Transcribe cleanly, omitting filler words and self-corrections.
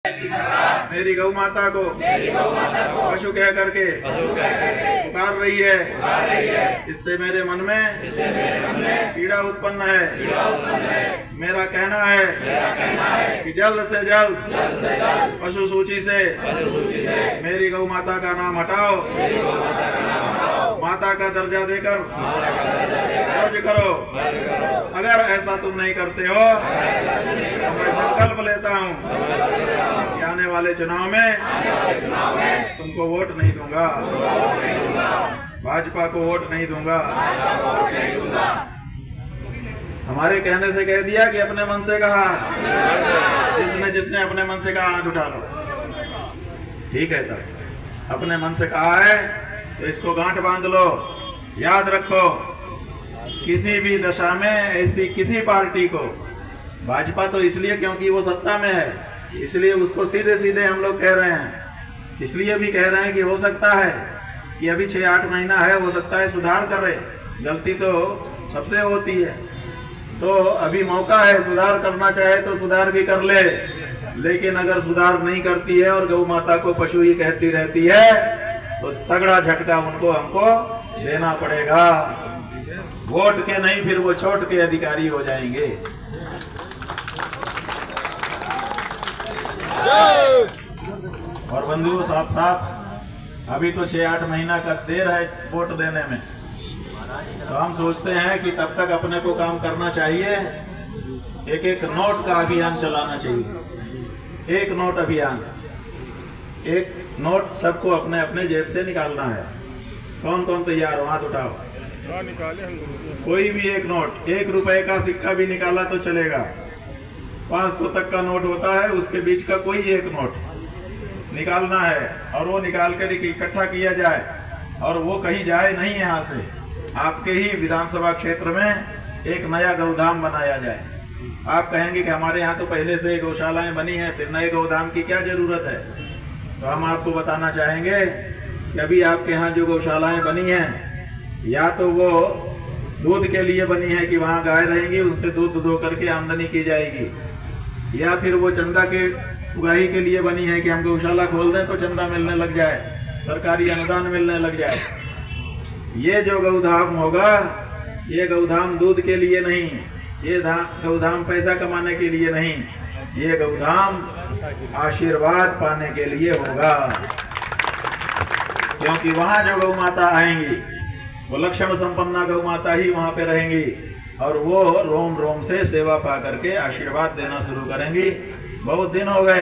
मेरी गौ माता को पशु कह करके पुकार रही है। इससे मेरे मन में पीड़ा उत्पन्न है। मेरा कहना है कि जल्द से जल्द पशु सूची से मेरी गौ माता का नाम हटाओ, माता का दर्जा देकर दर्ज करो। अगर ऐसा तुम नहीं करते हो तो मैं संकल्प लेता हूँ कि आने वाले चुनाव में तुमको वोट नहीं दूंगा, भाजपा को वोट नहीं दूंगा। हमारे कहने से कह दिया कि अपने मन से कहा। जिसने अपने मन से कहा हाथ उठा लो। ठीक है, तब अपने मन से कहा है तो इसको गांठ बांध लो। याद रखो, किसी भी दशा में ऐसी किसी पार्टी को, भाजपा तो इसलिए क्योंकि वो सत्ता में है, इसलिए उसको सीधे सीधे हम लोग कह रहे हैं। इसलिए भी कह रहे हैं कि हो सकता है कि अभी 6-8 महीना है, हो सकता है सुधार करे। गलती तो सबसे होती है, तो अभी मौका है। सुधार करना चाहे तो सुधार भी कर ले, लेकिन अगर सुधार नहीं करती है और गौ माता को पशु ही कहती रहती है तो तगड़ा झटका उनको हमको देना पड़ेगा। वोट के नहीं, फिर वो छोट के अधिकारी हो जाएंगे। और बंधुओं, साथ साथ अभी तो 6-8 महीना का देर है वोट देने में, तो हम सोचते हैं कि तब तक अपने को काम करना चाहिए। एक नोट का अभियान चलाना चाहिए। एक नोट अभियान, एक नोट सबको अपने अपने जेब से निकालना है। कौन कौन तैयार हो? हाथ उठाओ। कोई भी एक नोट, 1 रुपए का सिक्का भी निकाला तो चलेगा। 500 तक का नोट होता है, उसके बीच का कोई एक नोट निकालना है और वो निकाल कर इकट्ठा किया जाए और वो कहीं जाए नहीं। यहाँ से आपके ही विधानसभा क्षेत्र में एक नया गौधाम बनाया जाए। आप कहेंगे कि हमारे यहाँ तो पहले से गौशालाएं बनी हैं, फिर नए गौधाम की क्या जरूरत है? तो हम आपको बताना चाहेंगे कि अभी आपके यहाँ जो गौशालाएं बनी हैं, या तो वो दूध के लिए बनी है कि वहाँ गाय रहेंगी, उनसे दूध धो करके आमदनी की जाएगी, या फिर वो चंदा के उगाही के लिए बनी है कि हम गौशाला खोल दें तो चंदा मिलने लग जाए, सरकारी अनुदान मिलने लग जाए। ये जो गौधाम होगा, ये गौधाम दूध के लिए नहीं, ये गौधाम पैसा कमाने के लिए नहीं, ये गौधाम आशीर्वाद पाने के लिए होगा। क्योंकि वहां जो गौ माता आएंगी वो लक्षण संपन्ना गौ माता ही वहां पे रहेंगी और वो रोम रोम से सेवा पा करके आशीर्वाद देना शुरू करेंगी। बहुत दिन हो गए।